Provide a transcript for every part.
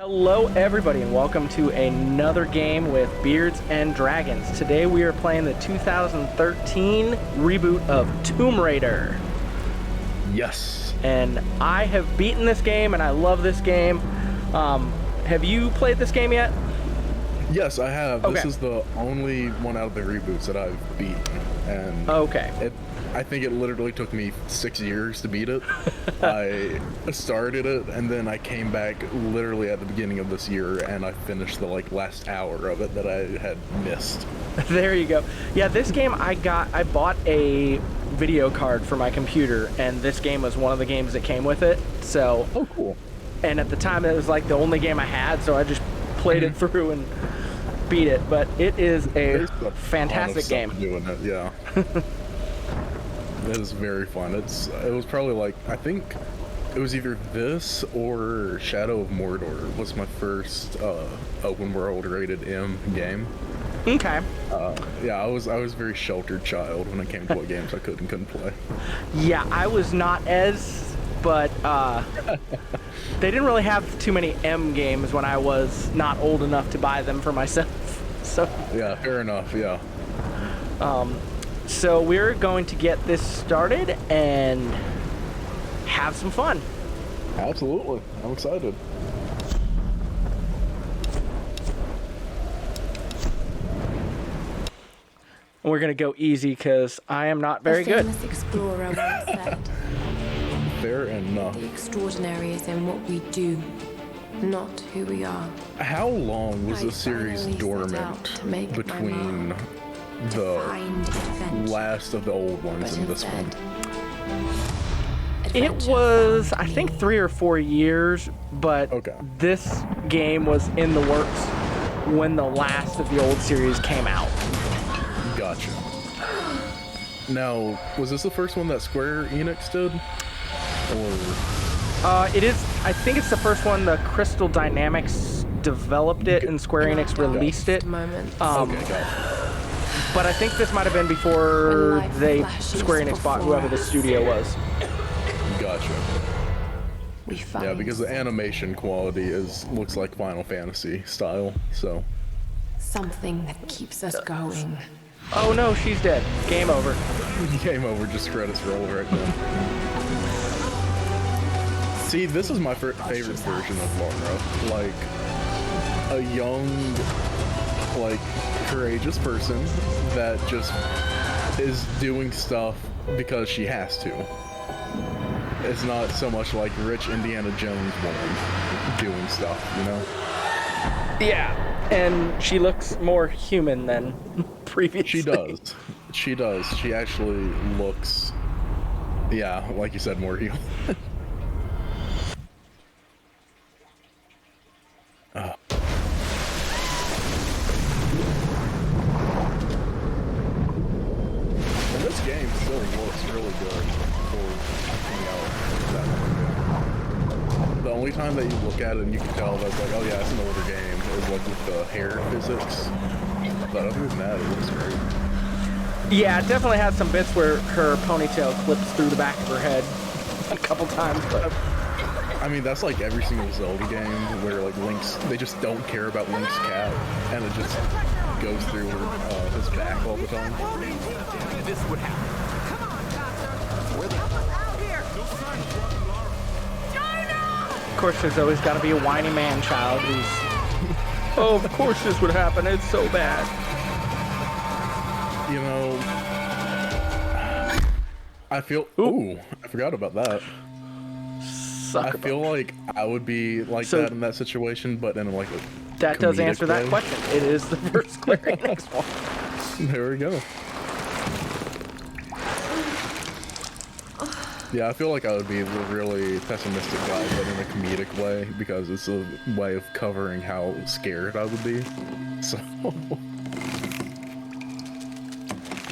Hello everybody and welcome to another game with Beards and Dragons. Today we are playing the 2013 reboot of Tomb Raider. Yes. And I have beaten this game and I love this game. Have you played this game yet? Yes, I have. Okay. This is the only one out of the reboots that I've beaten. And Okay. I think it literally took me 6 years to beat it. I started it and then I came back literally at the beginning of this year and I finished the last hour of it that I had missed. There you go. Yeah, this game I bought a video card for my computer and this game was one of the games that came with it. So Oh, cool. And at the time it was like the only game I had, so I just played it through and beat it. But it is a fantastic game. Doing it, yeah. It is very fun. It was probably I think it was either this or Shadow of Mordor was my first open world rated M game. Okay. Yeah, I was a very sheltered child when it came to what games I couldn't play. Yeah, I was not as, but they didn't really have too many M games when I was not old enough to buy them for myself. So Yeah, fair enough, yeah. So we're going to get this started and have some fun. Absolutely. I'm excited. And we're gonna go easy because I am not very good. A famous explorer once said, Fair enough. "The extraordinary is in what we do, not who we are." How long was I the series finally set dormant out to make my between mark, the Find adventure, last of the old ones but and this one? instead, It adventure was, I found think, me. 3 or 4 years, but Okay. this game was in the works when the last of the old series came out. Gotcha. Now, was this the first one that Square Enix did? Or It is, I think it's the first one the Crystal Dynamics developed it and Square In our Enix released it. darkest moments, okay, gotcha. But I think this might have been before When life they flashes Square Enix bought before whoever the us. studio was. Gotcha. we find Yeah, because the animation quality looks like Final Fantasy style, so something that keeps us going. Oh no, she's dead. Game over. game over, just credits roll right now. See, this is my favorite version of Laura. Like, a young, courageous person that just is doing stuff because she has to. It's not so much like rich Indiana Jones woman doing stuff, you know? Yeah, and she looks more human than previously. She does. She does. She actually looks, yeah, like you said, more human. And this game still looks really good for coming out that long ago. The only time that you look at it and you can tell that's like, oh yeah, it's an older game, is like with the hair physics. But other than that, it looks great. Yeah, it definitely had some bits where her ponytail clips through the back of her head a couple times, but I mean, that's like every single Zelda game where Link's, they just don't care about Link's cap, and it just goes through his back all the time. This would happen. Come on, Doctor. Where the out here? No sign of China! of course there's always got to be a whiny man-child who's, oh, of course this would happen, it's so bad. You know, I feel. Ooh, I forgot about that. Sucker I feel punch. like I would be like So- that in that situation, but in a That does comedic answer that way. question. It is the first Square Enix one. There we go. Yeah, I feel like I would be the really pessimistic guy, but in a comedic way, because it's a way of covering how scared I would be. So,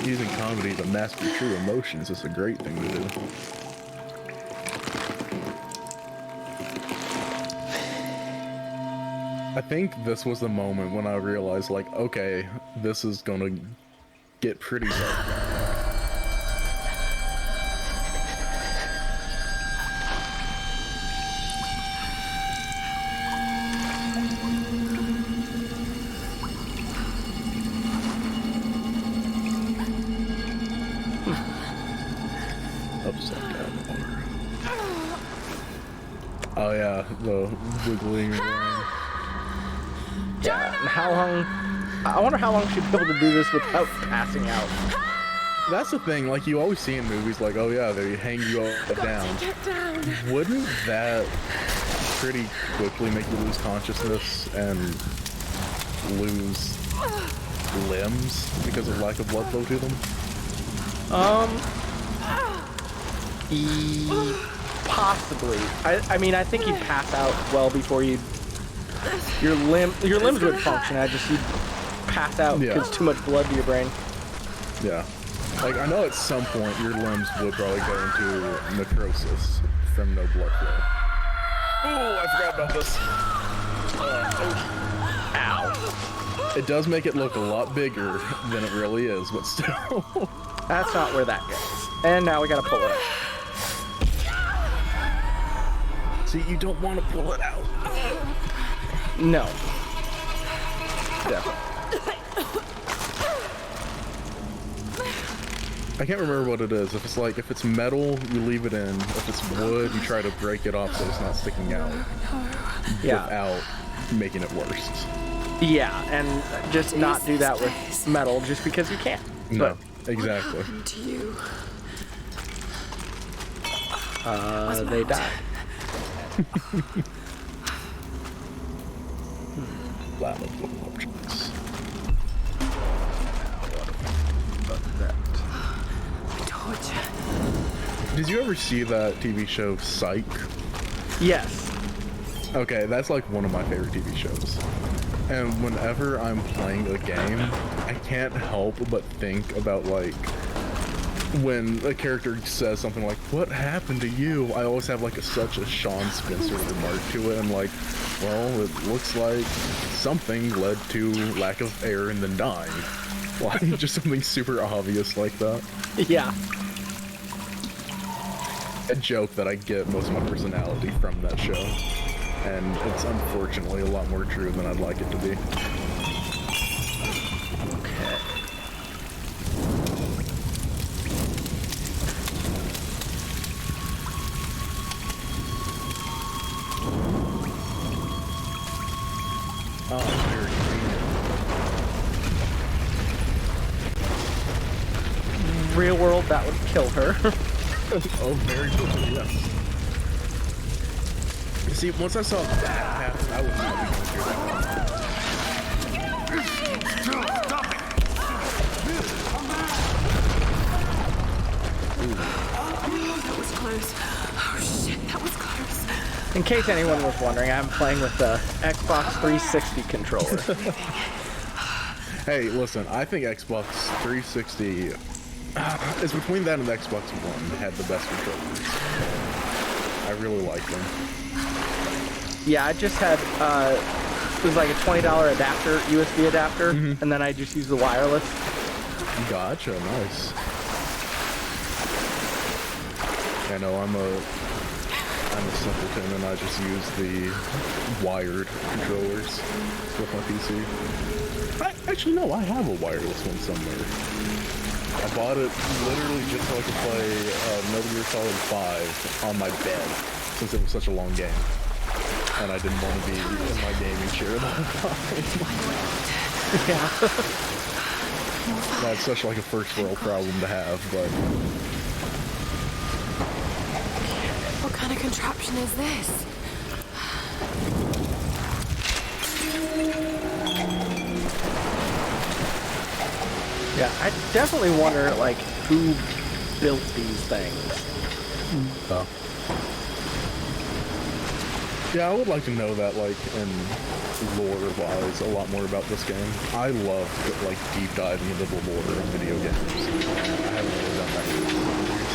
using comedy to mask your true emotions is a great thing to do. I think this was the moment when I realized, okay, this is gonna get pretty dark. Oh yeah, the wiggling around. Yeah. And how long? I wonder how long she'd be able to do this without passing out. That's the thing, like you always see in movies, like, oh yeah, they hang you up down. Wouldn't that pretty quickly make you lose consciousness and lose limbs because of lack of blood flow to them? Possibly. I mean, I think you'd pass out well before you. Your limbs would function. You'd pass out because too much blood to your brain. Yeah. Like, I know at some point your limbs would probably go into necrosis from no blood flow. Oh, I forgot about this. Ow. It does make it look a lot bigger than it really is, but still. That's not where that goes. And now we gotta pull it out. See, you don't want to pull it out. No. Definitely. I can't remember what it is. If it's metal, you leave it in. If it's wood, you try to break it off so it's not sticking out. Yeah. Without making it worse. Yeah, and just not do that with metal just because you can't. No, exactly. To you. They died. Flammable objects. Torture. Did you ever see that TV show Psych? Yes. Okay, that's like one of my favorite TV shows. And whenever I'm playing a game, I can't help but think about like when a character says something like, "What happened to you?" I always have like such a Sean Spencer remark to it. I'm like, well, it looks like something led to lack of air and then dying. Like just something super obvious like that. Yeah. A joke that I get most of my personality from that show. And it's unfortunately a lot more true than I'd like it to be. Okay. Oh, very convenient. Real world, that would kill her. Oh, very quickly, yes. See, once I saw that happen, I was not going through that. That was close. Oh shit, that was close. In case anyone was wondering, I'm playing with the Xbox 360 controller. Hey, listen, I think Xbox 360 is between that and the Xbox One had the best controllers. I really like them. Yeah, I just had, it was like a $20 adapter, USB adapter, and then I just used the wireless. Gotcha, nice. I know I'm a simpleton and I just use the wired controllers with my PC. Actually, no, I have a wireless one somewhere. I bought it literally just so I could play Metal Gear Solid 5 on my bed, since it was such a long game. And I didn't want to be in my gaming chair the whole time. Yeah. That's such like a first world problem to have, but... What kind of contraption is this? Yeah, I definitely wonder, like, who built these things. Oh. Yeah, I would like to know that, like, in lore-wise, a lot more about this game. I love, like, deep diving into the lore of video games. I haven't really done that in years.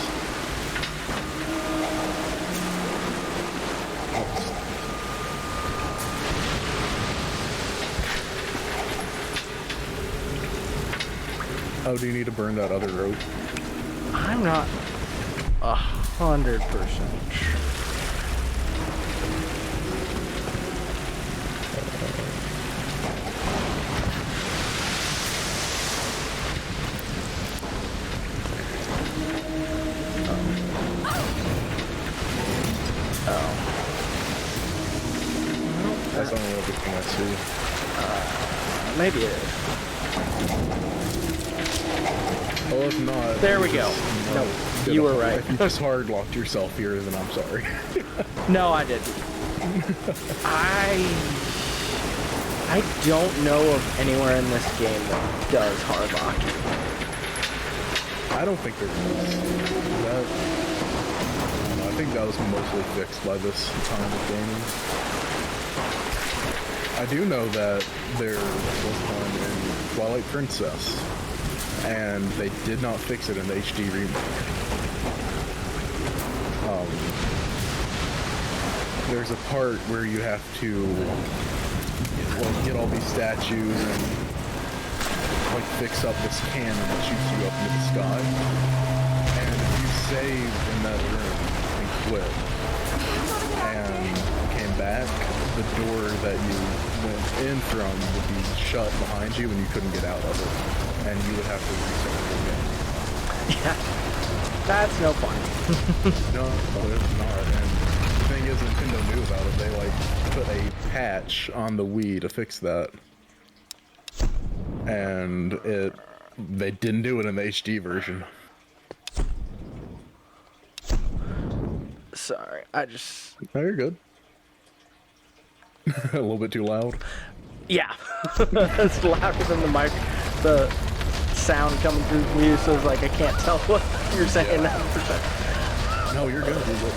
Oh, do you need to burn that other rope? I'm not 100% sure. That's the only other thing I see. Maybe it is. Oh, if not... There we go. Nope, you were right. If you just hard locked yourself here, then I'm sorry. No, I didn't. I don't know of anywhere in this game that does hard locking. I don't think there is. That, I don't know, I think that was mostly fixed by this time of gaming. I do know that there was one in Twilight Princess, and they did not fix it in the HD remake. There's a part where you have to get all these statues and like fix up this cannon that shoots you up into the sky. And if you saved in that room and quit and came back, the door that you went in from would be shut behind you and you couldn't get out of it. And you would have to restart the game. Yeah, that's no fun. No, it's not. And the thing is, Nintendo knew about it. They like put a patch on the Wii to fix that. And they didn't do it in the HD version. Sorry, I just... Oh, you're good. A little bit too loud. Yeah, it's louder than the sound coming through from you, so it's like I can't tell what you're saying. Yeah. No, you're good. You're good.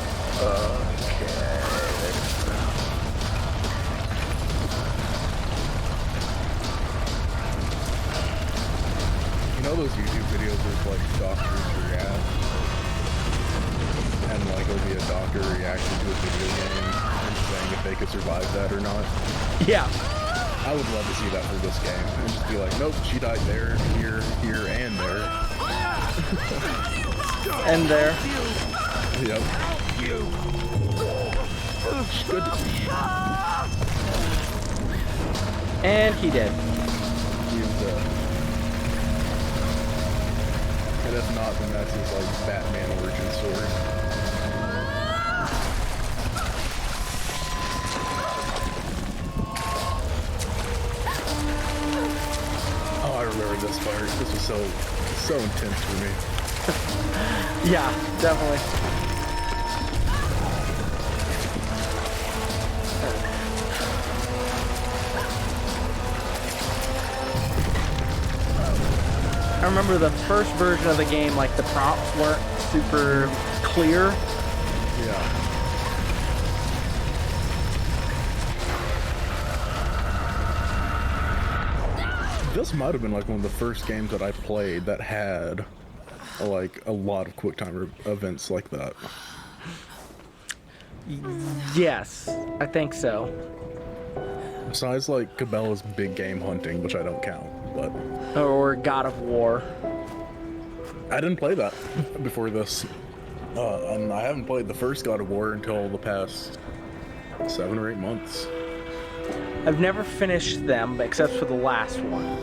You know those YouTube videos with like doctors react? And like it'll be a doctor reacting to a video game and saying if they could survive that or not? Yeah. I would love to see that for this game. And just be like, nope, she died there, here, and there. And there. Yep. Good. And he did. He's dead. And if not, then that's his like Batman origin story. Oh, I remember this part. This was so intense for me. Yeah, definitely. I remember the first version of the game, like the prompts weren't super clear. Yeah. This might have been like one of the first games that I played that had like a lot of QuickTime events like that. Yes, I think so. Besides like Cabela's Big Game Hunting, which I don't count, but Or God of War. I didn't play that before this. And I haven't played the first God of War until the past 7 or 8 months. I've never finished them except for the last one.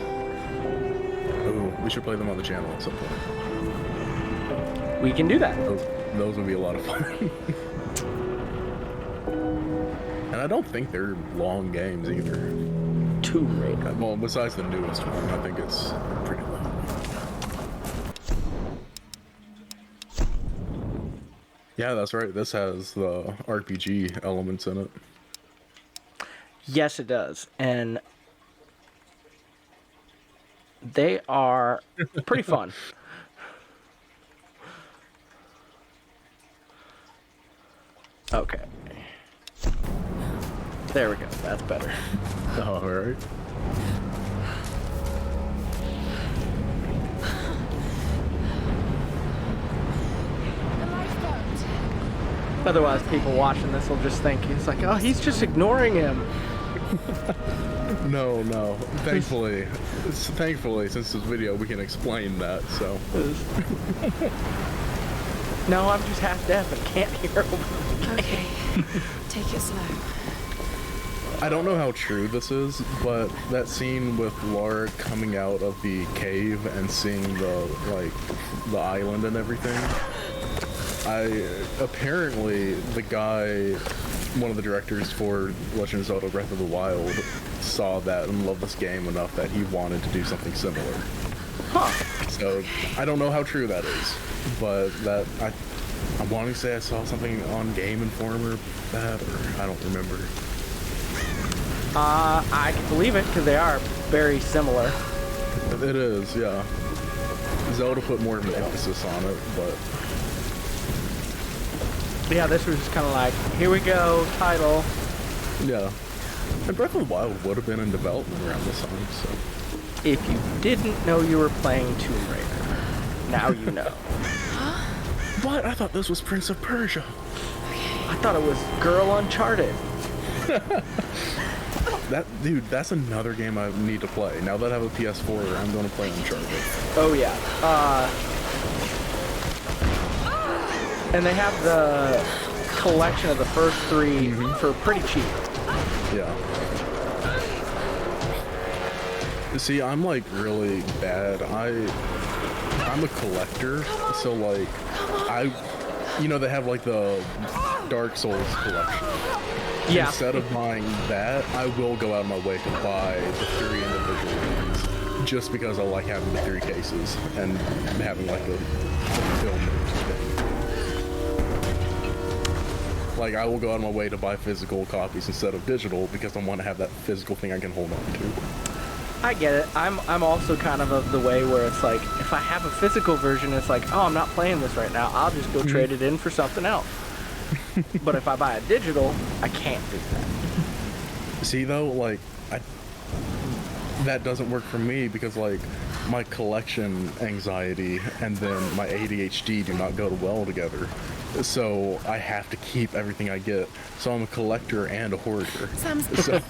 Ooh, we should play them on the channel at some point. We can do that. Those would be a lot of fun. And I don't think they're long games either. Tomb Raider. Well, besides the newest one, I think it's pretty long. Yeah, that's right. This has the RPG elements in it. Yes, it does. And they are pretty fun. Okay. There we go. That's better. All right. Otherwise, people watching this will just think it's like, oh, he's just ignoring him. No. Thankfully, since this video, we can explain that. So. No, I'm just half deaf and can't hear him. Okay, take it slow. I don't know how true this is, but that scene with Lara coming out of the cave and seeing the island and everything. Apparently the guy one of the directors for Legend of Zelda Breath of the Wild saw that and loved this game enough that he wanted to do something similar. Huh. So I don't know how true that is, but I'm wanting to say I saw something on Game Informer that, or I don't remember. I can believe it because they are very similar. It is, yeah. Zelda put more of an emphasis on it, but Yeah, this was just kind of like, here we go, title. yeah. And Breath of the Wild would have been in development around this time, so. If you didn't know you were playing Tomb Raider, now you know. What? I thought this was Prince of Persia. I thought it was Girl Uncharted. Dude, that's another game I need to play. Now that I have a PS4, I'm going to play Uncharted. Oh yeah. And they have the collection of the first three for pretty cheap. Yeah. See, I'm like really bad. I'm a collector, so like they have like the Dark Souls collection. Yeah. Instead of buying that, I will go out of my way to buy the 3 individual ones, just because I like having the 3 cases and having like a fulfillment thing. Like, I will go out of my way to buy physical copies instead of digital because I want to have that physical thing I can hold on to. I get it. I'm also kind of the way where it's like, if I have a physical version, it's like, oh, I'm not playing this right now. I'll just go trade it in for something else. But if I buy a digital, I can't do that. See, though, like, that doesn't work for me because, like, my collection anxiety and then my ADHD do not go well together. So I have to keep everything I get. So I'm a collector and a hoarder. So,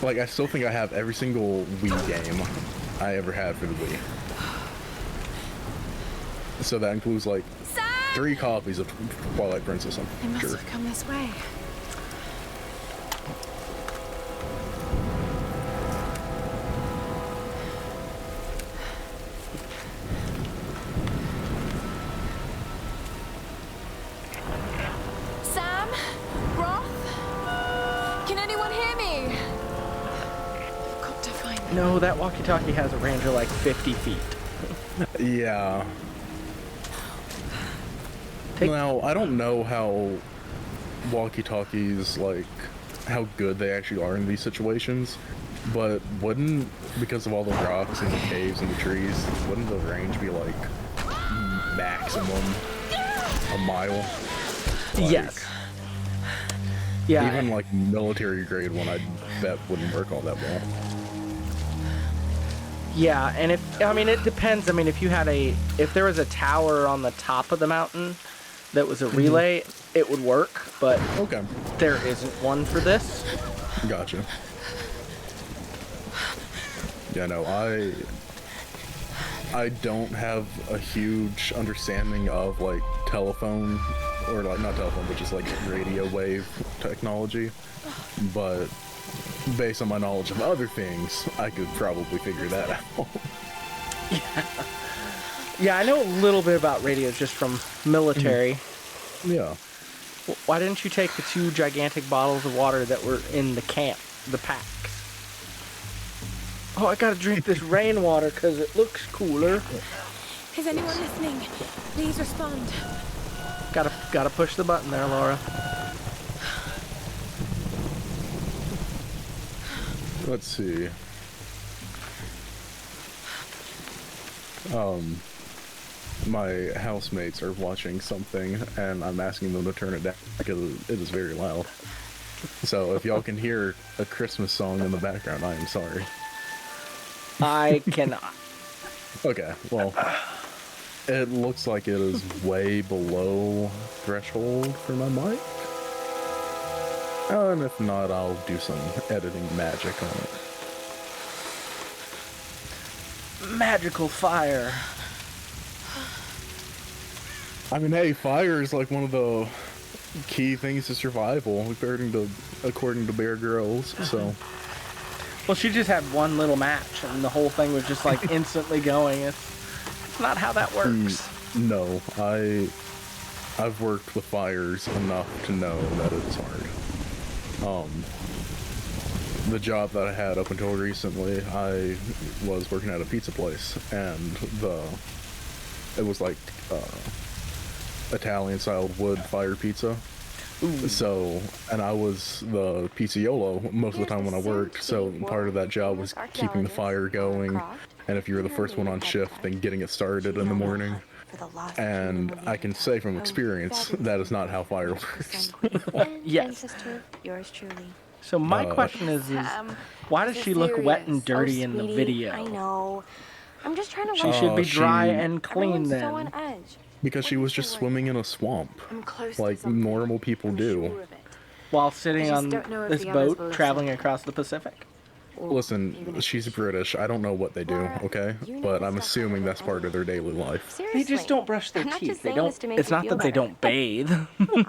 like, I still think I have every single Wii game I ever had for the Wii. So that includes, like, 3 copies of Twilight Princess, They I'm must sure. have come this way. Sam? Roth? Can anyone hear me? I've got to find them. No, that walkie-talkie has a range of like 50 feet. Yeah. Now, I don't know how walkie-talkies, like, how good they actually are in these situations, but because of all the rocks and the caves and the trees, wouldn't the range be, like, maximum a mile? Like, Yes. Yeah. Even, like, military-grade one, I bet wouldn't work all that well. Yeah, and it depends. I mean, if there was a tower on the top of the mountain that was a relay, it would work, but Okay. there isn't one for this. Gotcha. Yeah, no, I don't have a huge understanding of, like, telephone, or, like, not telephone, but just, like, radio wave technology, but based on my knowledge of other things, I could probably figure that out. Yeah, I know a little bit about radios just from military. Yeah. Why didn't you take the 2 gigantic bottles of water that were in the camp, the packs? Oh, I gotta drink this rainwater because it looks cooler. Is anyone listening? Please respond. Gotta push the button there, Laura. Let's see. My housemates are watching something, and I'm asking them to turn it down because it is very loud. So if y'all can hear a Christmas song in the background, I am sorry. I cannot. Okay, well, it looks like it is way below threshold for my mic. And if not, I'll do some editing magic on it. Magical fire. I mean, hey, fire is like one of the key things to survival, according to Bear Grylls, so... Well, she just had one little match, and the whole thing was just like instantly going. It's not how that works. No, I've worked with fires enough to know that it's hard. The job that I had up until recently, I was working at a pizza place, and it was like Italian-style wood fire pizza. So, and I was the pizzaiolo most of the time when I worked, so part of that job was keeping the fire going, and if you were the first one on shift, then getting it started in the morning. And I can say from experience, that is not how fire works. Yes. Yours truly. So my question is why does she look wet and dirty in the video? I know. I'm just trying to. She should be dry and clean Everyone's then. so on edge. Because she was just swimming in a swamp, I'm close to like something. normal people I'm do. sure of it. While sitting I just on don't know if this the others will boat listen. traveling across the Pacific. Well, even Listen, if she's she- British. I don't know what they do, Laura, okay? you know But this I'm stuff assuming better that's than part of their anyone. daily life. Seriously. They just don't brush their I'm not teeth. just They saying don't. this to make It's you not feel that they better. don't bathe.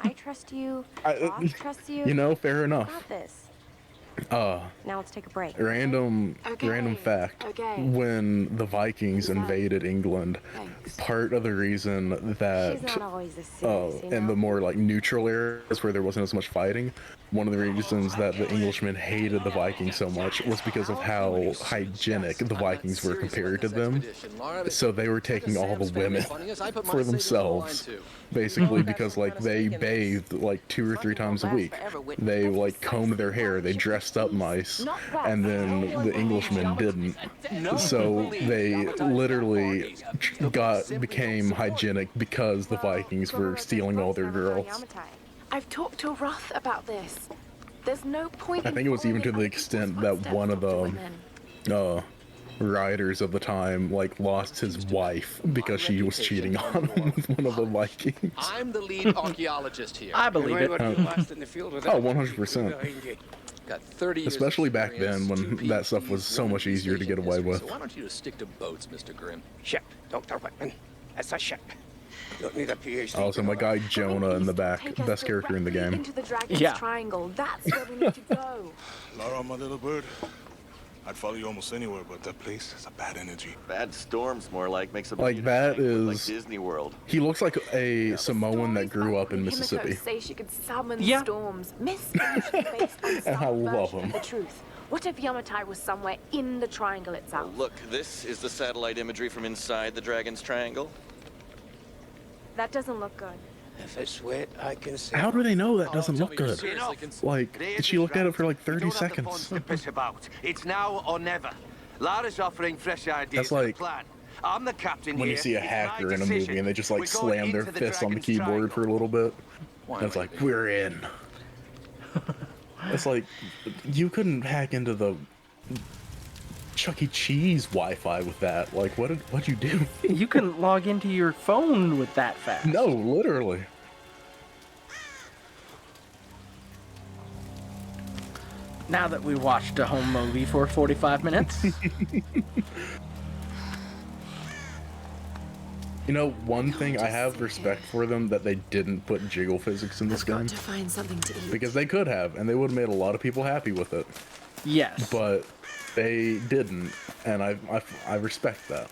I trust you. I- Ross trusts you. You know, fair enough. Got this. Uh, Now let's take a break. random fact. Okay. When the Vikings invaded England, Thanks. part of the reason She's that not always this serious, you in know? the more like neutral areas where there wasn't as much fighting, one of the reasons that the Englishmen hated the Vikings so much was because of how hygienic the Vikings were compared to them. So they were taking all the women for themselves, basically, because like they bathed like 2 or 3 times a week. They like combed their hair, they dressed up nice, and then the Englishmen didn't. So they literally became hygienic because the Vikings were stealing all their girls. I've talked to Roth about this. There's no point. I think it was even to the extent that one of the riders of the time like lost his wife because she was cheating on him with one of the Vikings. I'm the lead archaeologist here. I believe it. Oh, 100%. Got 30 years Especially of back then experience, when that stuff was so much easier to get away history. with. So why don't you just stick to boats, Mr. Grimm? Ship, Dr. Whitman. It's a ship. You don't need a PhD. Also, my guy Jonah in the back, Take us best character in the directly game. Into the Dragon's Yeah. Triangle. That's where we need to go. Laura, my little bird. I'd follow you almost anywhere, but that place has a bad energy. Bad storms, more like, makes a Like, Peter that Pan look like is- Disney World. He looks like a Samoan that grew up in Himiko Mississippi. say she could summon Yeah. storms. Misconception based on some I love version him. of the truth. What if Yamatai was somewhere in the triangle itself? Look, this is the satellite imagery from inside the Dragon's Triangle. That doesn't look good. If it's wet, I can see. How do they know that doesn't tell look me you're good? seriously concerned. Like, did she look at it for like 30 Don't have the seconds? funds to piss about. It's now or never. Lara's offering fresh ideas That's for the like plan. I'm the captain when here. you see a It's my hacker in a movie decision. and they just We're like going slam their into the fists on the Dragon's keyboard for a Triangle. little bit. Why And it's would like, we're in. It's like, you couldn't hack into the Chuck E. Cheese Wi-Fi with that. Like, what'd you do? You can log into your phone with that fast. No, literally. Now that we watched a home movie for 45 minutes. You know, one thing I have respect for them that they didn't put jiggle physics in this game. To find something to eat. Because they could have, and they would have made a lot of people happy with it. Yes. But they didn't, and I respect that.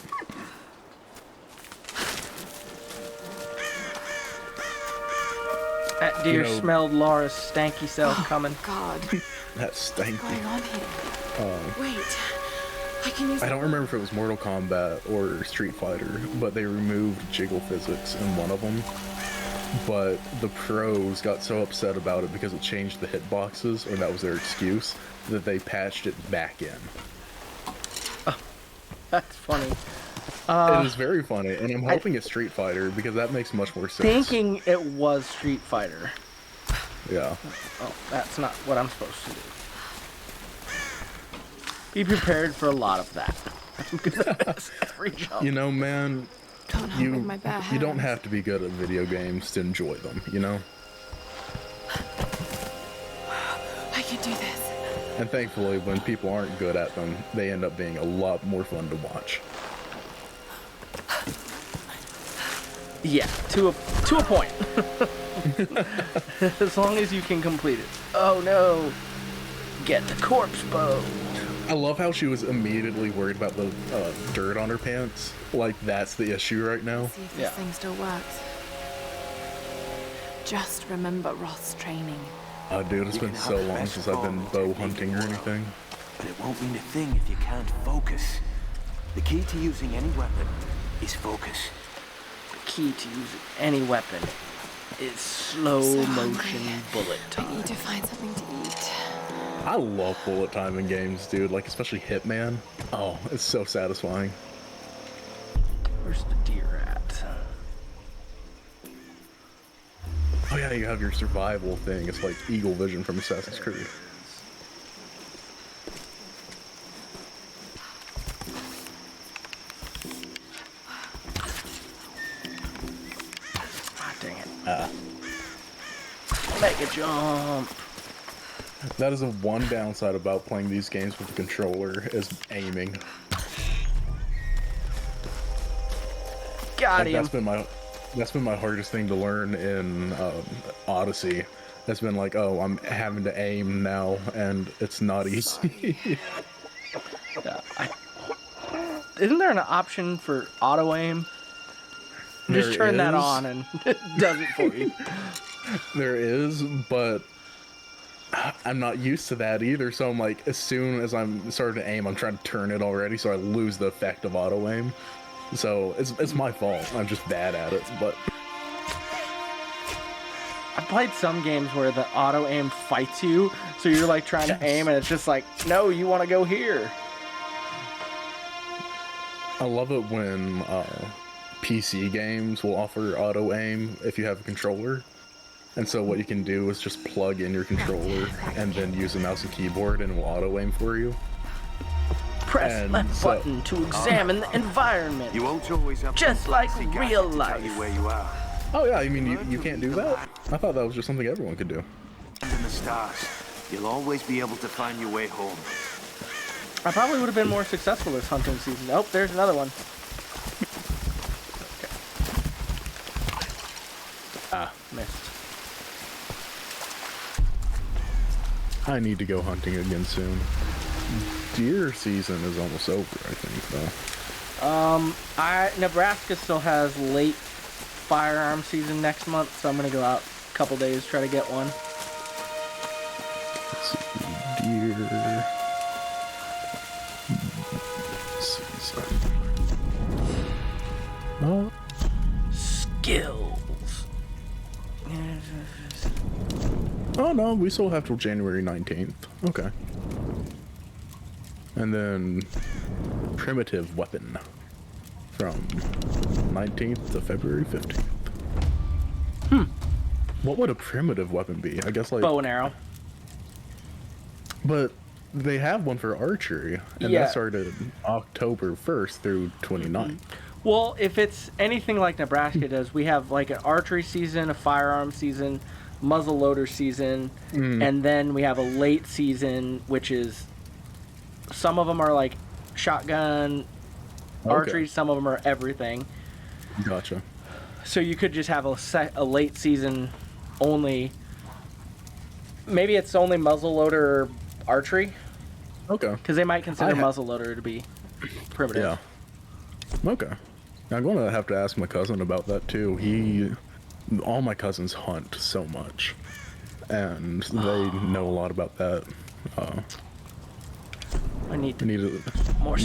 That deer you know- smelled Laura's stanky self coming. God, That stanky. what's going on here? Wait, I can use. I don't remember if it was Mortal Kombat or Street Fighter, but they removed jiggle physics in one of them. But the pros got so upset about it because it changed the hitboxes, or that was their excuse, that they patched it back in. That's funny. It is very funny, and I'm hoping it's Street Fighter because that makes much more sense. Thinking it was Street Fighter. Yeah. Oh, that's not what I'm supposed to do. Be prepared for a lot of that. Because that's every jump. You know, man, Don't help with my bad you don't hands. have to be good at video games to enjoy them, you know? I can do this. And thankfully, when people aren't good at them, they end up being a lot more fun to watch. Yeah, to a point. As long as you can complete it. Oh no! Get the corpse bow. I love how she was immediately worried about the dirt on her pants. Like, that's the issue right now. See if Yeah. this thing still works. just remember Roth's training. Dude, it's been so long since I've been bow hunting or anything. But it won't mean a thing if you can't focus. The key to using any weapon is focus. The key to using any weapon is slow motion bullet I time. need to find something to eat. I love bullet time in games, dude. Like, especially Hitman. Oh, it's so satisfying. Where's the deer at? Oh yeah, you have your survival thing. It's like Eagle Vision from Assassin's Creed. Ah, dang it. Make a jump. That is the one downside about playing these games with a controller, is aiming. Got Like, him. that's been my hardest thing to learn in Odyssey. It's been like, oh, I'm having to aim now, and it's not easy. Isn't there an option for auto aim? Just There turn that is. on and it does it for you. There is, but I'm not used to that either. So I'm like, as soon as I'm starting to aim, I'm trying to turn it already, so I lose the effect of auto aim. So it's my fault. I'm just bad at it. But I played some games where the auto aim fights you, so you're like trying to aim and it's just like, no, you want to go here. I love it when PC games will offer auto aim if you have a controller. And so what you can do is just plug in your controller and then use a mouse and keyboard, and it will auto aim for you. Press And left so- button to examine the environment. You won't always have Just some like fancy gadget real to tell you life. where you are. Oh yeah, I mean you can't do that? I thought that was just something everyone could do. In the stars, you'll always be able to find your way home. I probably would have been more successful this hunting season. Oh, there's another one. Okay. Ah, missed. I need to go hunting again soon. Deer season is almost over, I think, though. Nebraska still has late firearm season next month, so I'm gonna go out a couple days, try to get one. Let's see, deer season. Oh, Skills. oh no, we still have till January 19th. Okay. And then primitive weapon from 19th to February 15th. What would a primitive weapon be? I guess like Bow and arrow. But they have one for archery, and Yeah. that started October 1st through 29th. Well, if it's anything like Nebraska does, we have like an archery season, a firearm season, muzzle loader season, and then we have a late season, which is some of them are like shotgun, archery, some of them are everything. Gotcha. So you could just have a late season only. Maybe it's only muzzle loader or archery, Okay. because they might consider muzzle loader to be primitive. Yeah. Okay. I'm going to have to ask my cousin about that too. All my cousins hunt so much, and they know a lot about that. I need to Need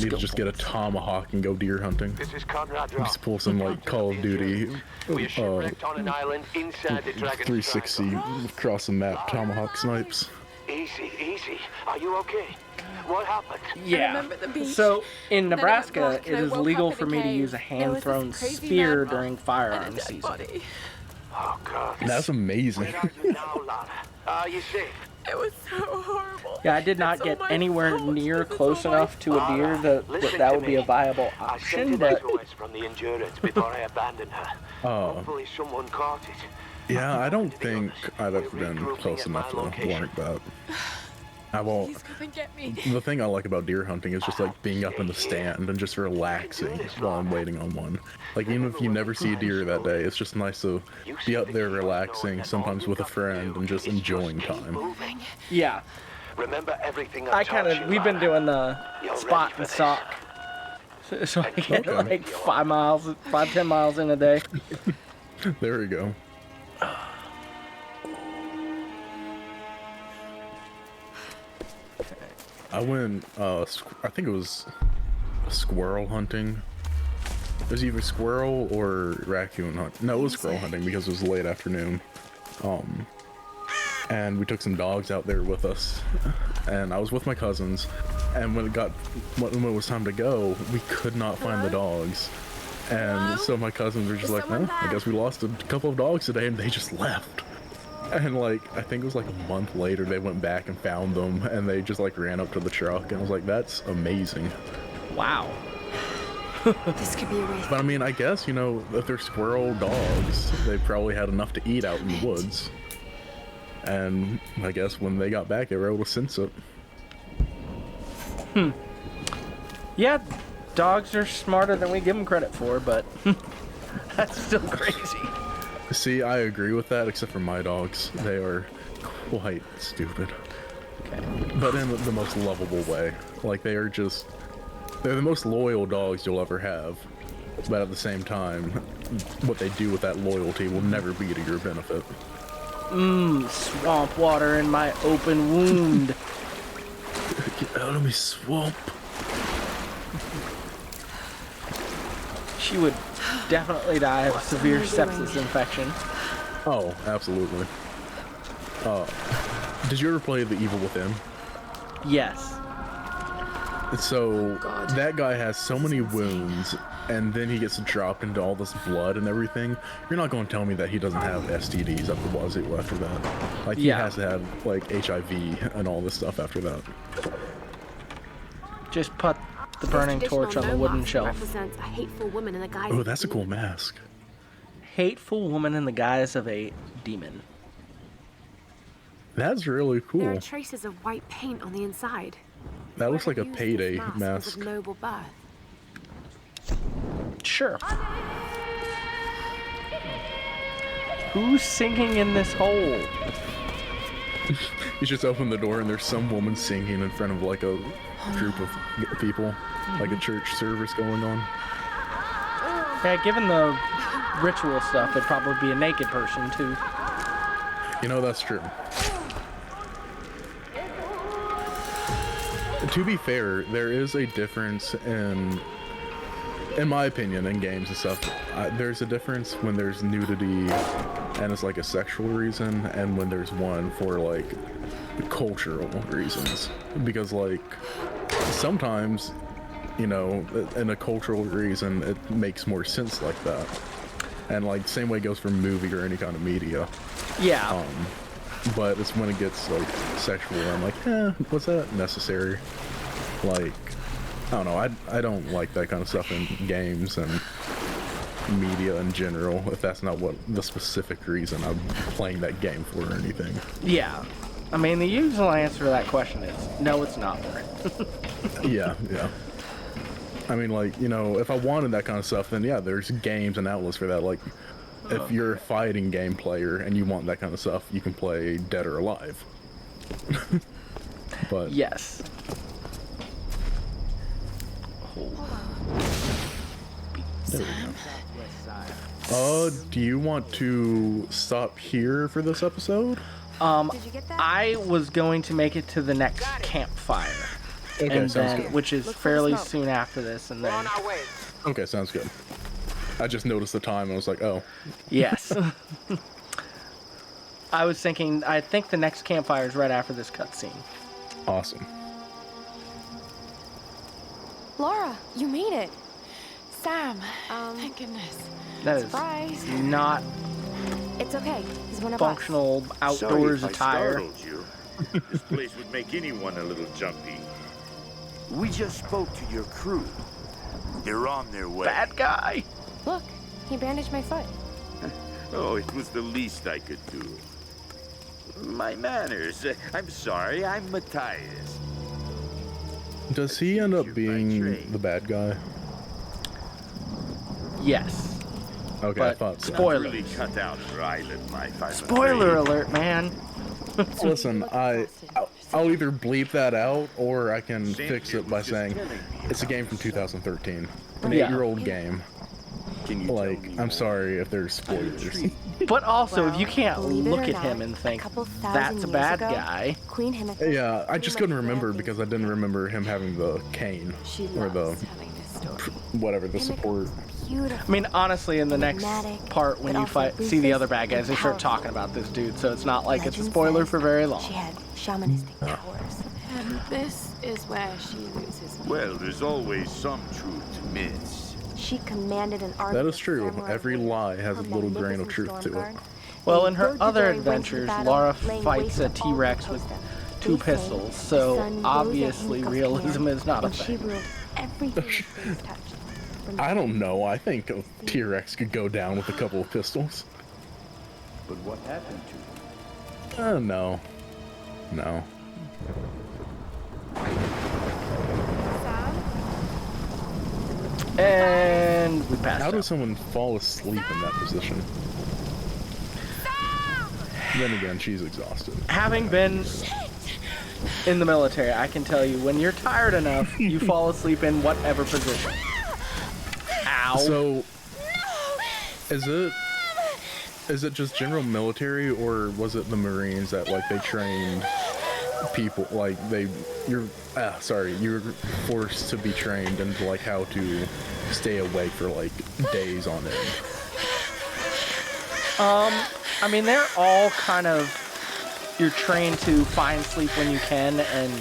to just get a tomahawk and go deer hunting. This is Conrad Just pull some like Call of Duty, We're shipwrecked on an island inside the Dragon's 360 across the map tomahawk snipes. Easy, easy. Are you okay? What happened? Yeah. remember the beach. So in Then it Nebraska, went black it and I is woke legal up in for a me to cave. use a There was this hand-thrown crazy spear man during and firearm a dead season. body. Oh, God. That's amazing. Where are you now, Lara? Are you safe? It was so horrible. Yeah, I did not It's get all my anywhere fault. near It's all close my enough to a deer that that would be a viable I sent option, an but SOS from the Endurance before I abandoned her. Oh. Hopefully someone caught it. Yeah, I don't think I've ever been close enough to warrant that. I won't. Please come and get me. The thing I like about deer hunting is just like being up in the stand and just relaxing while I'm waiting on one. Like even if you never see a deer that day, it's just nice to be up there relaxing, sometimes with a friend, and just enjoying time. yeah, Remember everything I kind of we've been doing the spot and sock, so I get Okay. like 5 miles, 5-10 miles in a day. There we go. I went, I think it was squirrel hunting. It was either squirrel or raccoon hunt. No, it was squirrel hunting because it was late afternoon. And we took some dogs out there with us, and I was with my cousins, and when it was time to go, we could not find the dogs. And so my cousins were just like, well, I guess we lost a couple of dogs today, and they just left. And like, I think it was like a month later, they went back and found them, and they just like ran up to the truck, and I was like, that's amazing. Wow. This could be a waste. But I mean, I guess, you know, if they're squirrel dogs, they probably had enough to eat out in the woods. And I guess when they got back, they were able to sense it. Yeah, dogs are smarter than we give them credit for, but that's still crazy. See, I agree with that, except for my dogs. They are quite stupid. Okay. But in the most lovable way. Like, they're the most loyal dogs you'll ever have. But at the same time, what they do with that loyalty will never be to your benefit. Swamp water in my open wound. Get out of me, swamp. She would definitely die of severe sepsis infection. Oh, absolutely. Did you ever play The Evil Within? Yes. So, that guy has so many wounds, and then he gets dropped into all this blood and everything. You're not going to tell me that he doesn't have STDs up the wazoo after that. Like, he has to have, like, HIV and all this stuff after that. Just put the burning torch on the wooden shelf. Represents a hateful woman in the guise. Oh, that's a cool mask. Hateful woman in the guise of a demon. That's really There are cool. traces of white paint on the inside. That looks like a Used Payday this mask. Of noble birth. Sure. Who's singing in this hole? You just open the door and there's some woman singing in front of like a group of people, like a church service going on. Yeah, given the ritual stuff, it'd probably be a naked person too. You know, that's true. To be fair, there is a difference in my opinion, in games and stuff. There's a difference when there's nudity and it's like a sexual reason, and when there's one for like cultural reasons. Because like sometimes, you know, in a cultural reason, it makes more sense like that. And like same way goes for movie or any kind of media. Yeah. But it's when it gets like sexual, I'm like, was that necessary? Like, I don't know, I don't like that kind of stuff in games and media in general, if that's not what the specific reason I'm playing that game for or anything. Yeah. I mean, the usual answer to that question is, no, it's not. Yeah. I mean, like, you know, if I wanted that kind of stuff, then yeah, there's games and outlets for that. Like, if you're a fighting game player and you want that kind of stuff, you can play Dead or Alive. But yes. There we go. Do you want to stop here for this episode? Did you get that? I was going to make it to the next campfire. Okay, and sounds then, good. which is Look for the fairly smoke. soon after this, and then Okay, sounds good. I just noticed the time and I was like, oh. yes. I was thinking, I think the next campfire is right after this cutscene. Awesome. Laura, you made it. Sam, Um, thank goodness. That is Surprise. not It's okay. He's one of functional outdoors Sorry if attire. I startled you. This place would make anyone a little jumpy. We just spoke to your crew. They're on their way. Bad guy. us. Look, he bandaged my foot. Oh, it was the least I could do. My manners. I'm sorry, I'm Matthias. Does he end up being the bad guy? Yes. Okay, I But thought so. spoiler. Really cut out or island my final Spoiler grade. alert, man. Listen, I'll either bleep that out or I can Sam fix here it by was just saying telling me it's a about game from 2013. An Yeah. 8-year-old game. Can you tell Like, me I'm more? sorry if there's spoilers. intrigued. But also, if you Well, can't believe it look or at him not, and think, couple thousand that's a years bad ago, guy. Queen Himiko Yeah, I pretty just much couldn't remember ran because I things didn't down. remember him having the cane She or the loves telling this story. whatever the Himiko support. was beautiful. I mean, honestly, in the next Enigmatic, part, when but you also see the ruthless other bad guys, and they start powerful. talking about this dude, so it's not like it's a Legend spoiler says for very long. She had shamanistic powers. And this is where she loses me. Well, there's always some truth to myths. She commanded an army That is of true. samurai Every warriors. lie has a Her little grain of magnificent truth to it. Stormguard. Well, They in her rode the other very winds of adventures, battle, Laura laying fights waste a to all who T-Rex opposed with them. 2 They say pistols, the so sun rose at obviously Himiko's realism command, is not a and she thing. ruled everything her fingers touched. From I don't know. I think a T-Rex could go down with a couple of pistols. But what happened to him? No. No. And we passed How out. does someone fall asleep in that position? Then again, she's exhausted. Having been in the military, I can tell you, when you're tired enough, you fall asleep in whatever position. Ow. So, is it just general military, or was it the Marines that like they trained people like you're forced to be trained into like how to stay awake for like days on end? I mean, they're all kind of, you're trained to find sleep when you can and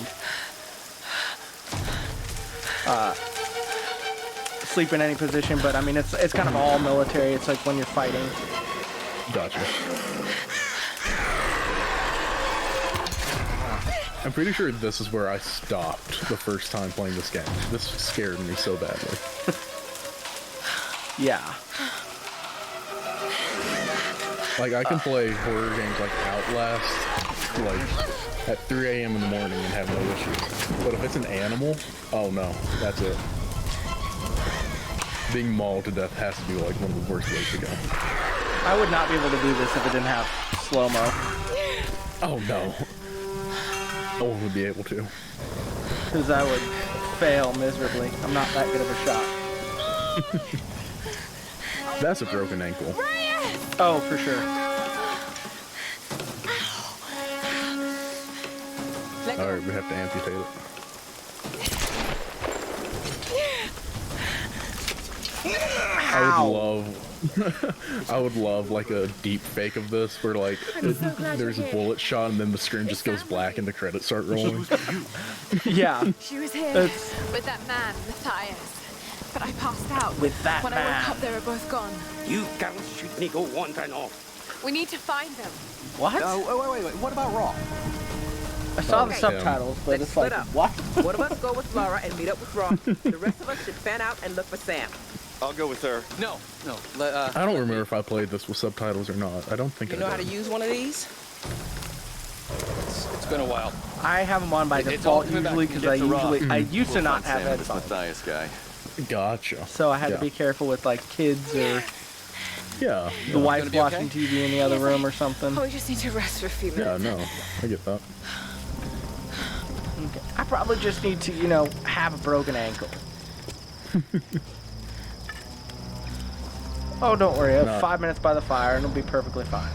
sleep in any position, but I mean, it's kind of all military. It's like when you're fighting. Gotcha. I'm pretty sure this is where I stopped the first time playing this game. This scared me so badly. Yeah. Like, I can play horror games like Outlast, like, at 3 a.m. in the morning and have no issues. But if it's an animal, oh no, that's it. Being mauled to death has to be, like, one of the worst ways to go. I would not be able to do this if it didn't have slow-mo. Oh no. No one would be able to. Because I would fail miserably. I'm not that good of a shot. That's a broken ankle. Oh, for sure. Alright, we have to amputate it. I would love like a deep fake of this where like there's a bullet shot and then the screen just goes black and the credits start rolling. Yeah. She was here That's- with that man, Matthias. But I passed out. With that when I man. woke up, they were both gone. You can't shoot me, go one time off. We need to find them. What? Wait. What about Raw? I saw the Okay. subtitles, but Let's it's like, split up. what? One of us go with Laura and meet up with Raw. The rest of us should fan out and look for Sam. I'll go with her. No. I don't remember if I played this with subtitles or not. I don't think You I know how to did. use one of these? It's been a while. I have them on by It's all default coming back usually when you because get to Raw. I used to not have Sam and this headphones. Matthias guy. Gotcha. So I had Yeah. to be careful with like kids or Yeah. the wife's Gonna be okay? watching TV in the other room or something. Oh, we just need to rest for a few Yeah, minutes. no. I get that. Okay. I probably just need to, you know, have a broken ankle. Oh, don't worry. I have No. 5 minutes by the fire and it'll be perfectly fine.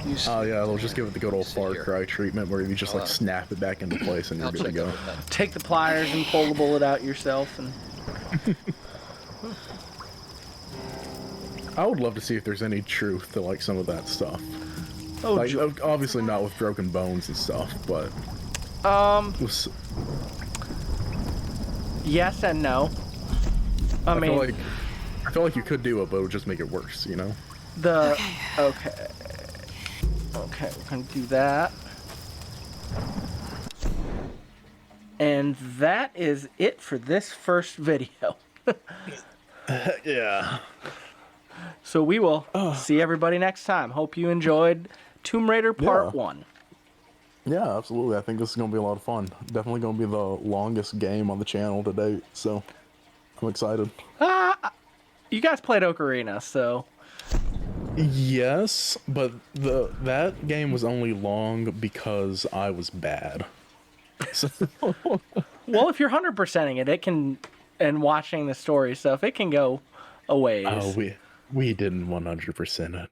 You s- Oh yeah, they'll just give it the good old Sit Far here. Cry treatment where you just like snap it back into place and you're I'll good to check go. over that. take the pliers and pull the bullet out yourself. And I would love to see if there's any truth to like some of that stuff. oh, Like obviously not with broken bones and stuff, but with, yes and no. I mean, I feel like you could do it, but it would just make it worse, you know? the okay, we're gonna do that, and that is it for this first video. Yeah. So we will see everybody next time. Hope you enjoyed Tomb Raider Part 1. Yeah, absolutely. I think this is gonna be a lot of fun. Definitely gonna be the longest game on the channel to date, so I'm excited. You guys played Ocarina, so Yes, but that game was only long because I was bad. So, well, if you're 100%ing it, it can, and watching the story stuff, it can go a ways. we didn't 100% it.